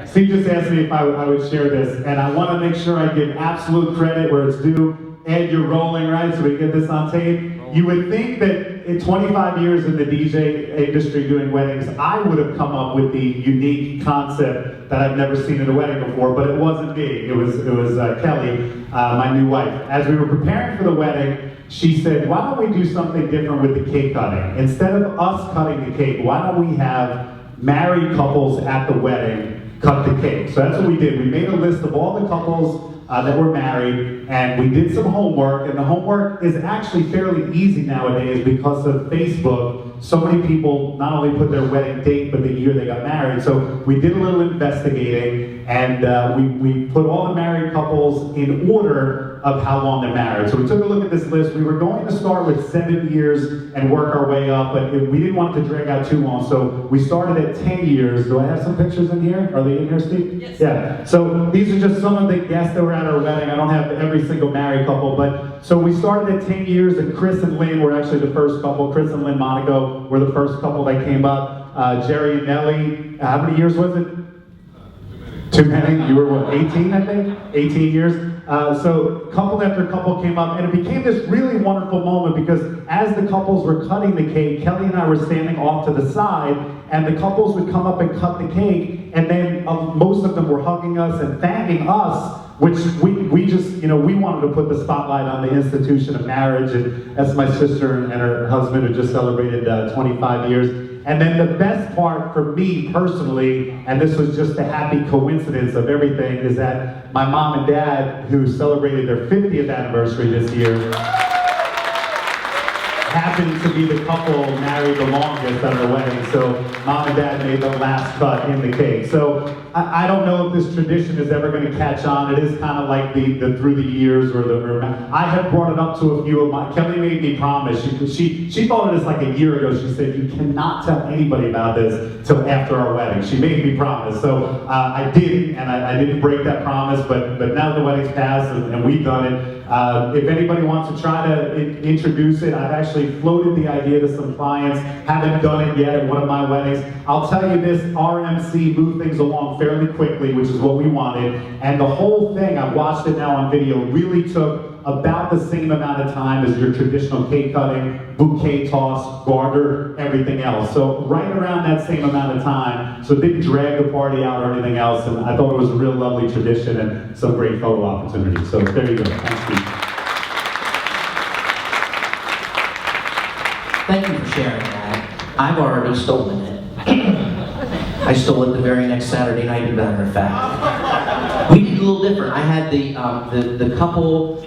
Steve just asked me if I would share this, and I want to make sure I give absolute credit where it's due. Ed, you're rolling, right? So we get this on tape. You would think that in 25 years in the DJ industry doing weddings, I would have come up with the unique concept that I've never seen at a wedding before, but it wasn't me. It was Kelly, my new wife. As we were preparing for the wedding, she said, why don't we do something different with the cake cutting? Instead of us cutting the cake, why don't we have married couples at the wedding cut the cake? So that's what we did. We made a list of all the couples that were married, and we did some homework, and the homework is actually fairly easy nowadays because of Facebook. So many people not only put their wedding date, but the year they got married. So we did a little investigating, and we put all the married couples in order of how long they're married. So we took a look at this list. We were going to start with 7 years and work our way up, but we didn't want it to drag out too long. So we started at 10 years. Do I have some pictures in here? Are they in here, Steve? Yes. Yeah. So these are just some of the guests that were at our wedding. I don't have every single married couple, but so we started at 10 years, and Chris and Lynn were actually the first couple. Chris and Lynn Monaco were the first couple that came up. Jerry and Nellie, how many years was it? Too many? You were what, 18, I think? 18 years. So couple after couple came up, and it became this really wonderful moment because as the couples were cutting the cake, Kelly and I were standing off to the side, and the couples would come up and cut the cake, and then most of them were hugging us and thanking us, which we just, we wanted to put the spotlight on the institution of marriage, and that's my sister and her husband who just celebrated 25 years. And then the best part for me personally, and this was just a happy coincidence of everything, is that my mom and dad, who celebrated their 50th anniversary this year, happened to be the couple married the longest at our wedding. So mom and dad made the last cut in the cake. So I don't know if this tradition is ever going to catch on. It is kind of like the through the years I have brought it up to a few of my. Kelly made me promise. She thought of this like a year ago. She said, you cannot tell anybody about this till after our wedding. She made me promise. So I did, and I didn't break that promise. But now the wedding's passed and we've done it. If anybody wants to try to introduce it, I've actually floated the idea to some clients. Haven't done it yet at one of my weddings. I'll tell you this, RMC moved things along fairly quickly, which is what we wanted. And the whole thing, I've watched it now on video, really took about the same amount of time as your traditional cake cutting, bouquet toss, garter, everything else. So right around that same amount of time. So it didn't drag the party out or anything else. And I thought it was a real lovely tradition and some great photo opportunities. So there you go. Thanks, Steve. Thank you for sharing that. I've already stolen it. I stole it the very next Saturday night, as a matter of fact. We did a little different. I had the couple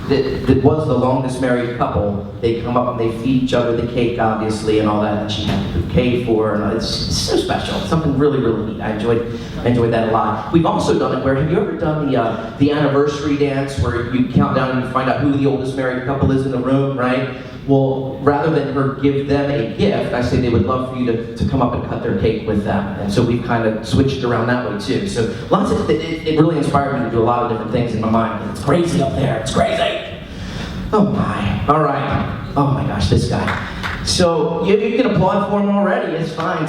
that was the longest married couple. They come up and they feed each other the cake, obviously, and all that. And she had the bouquet for her, and it's so special. It's something really, really neat. I enjoyed that a lot. We've also done it where, have you ever done the anniversary dance where you count down and you find out who the oldest married couple is in the room, right? Well, rather than her give them a gift, I say they would love for you to come up and cut their cake with them. And so we've kind of switched around that way too. So lots of, it really inspired me to do a lot of different things in my mind. It's crazy up there, it's crazy. Oh my, all right. Oh my gosh, this guy. So you can applaud for him already, it's fine.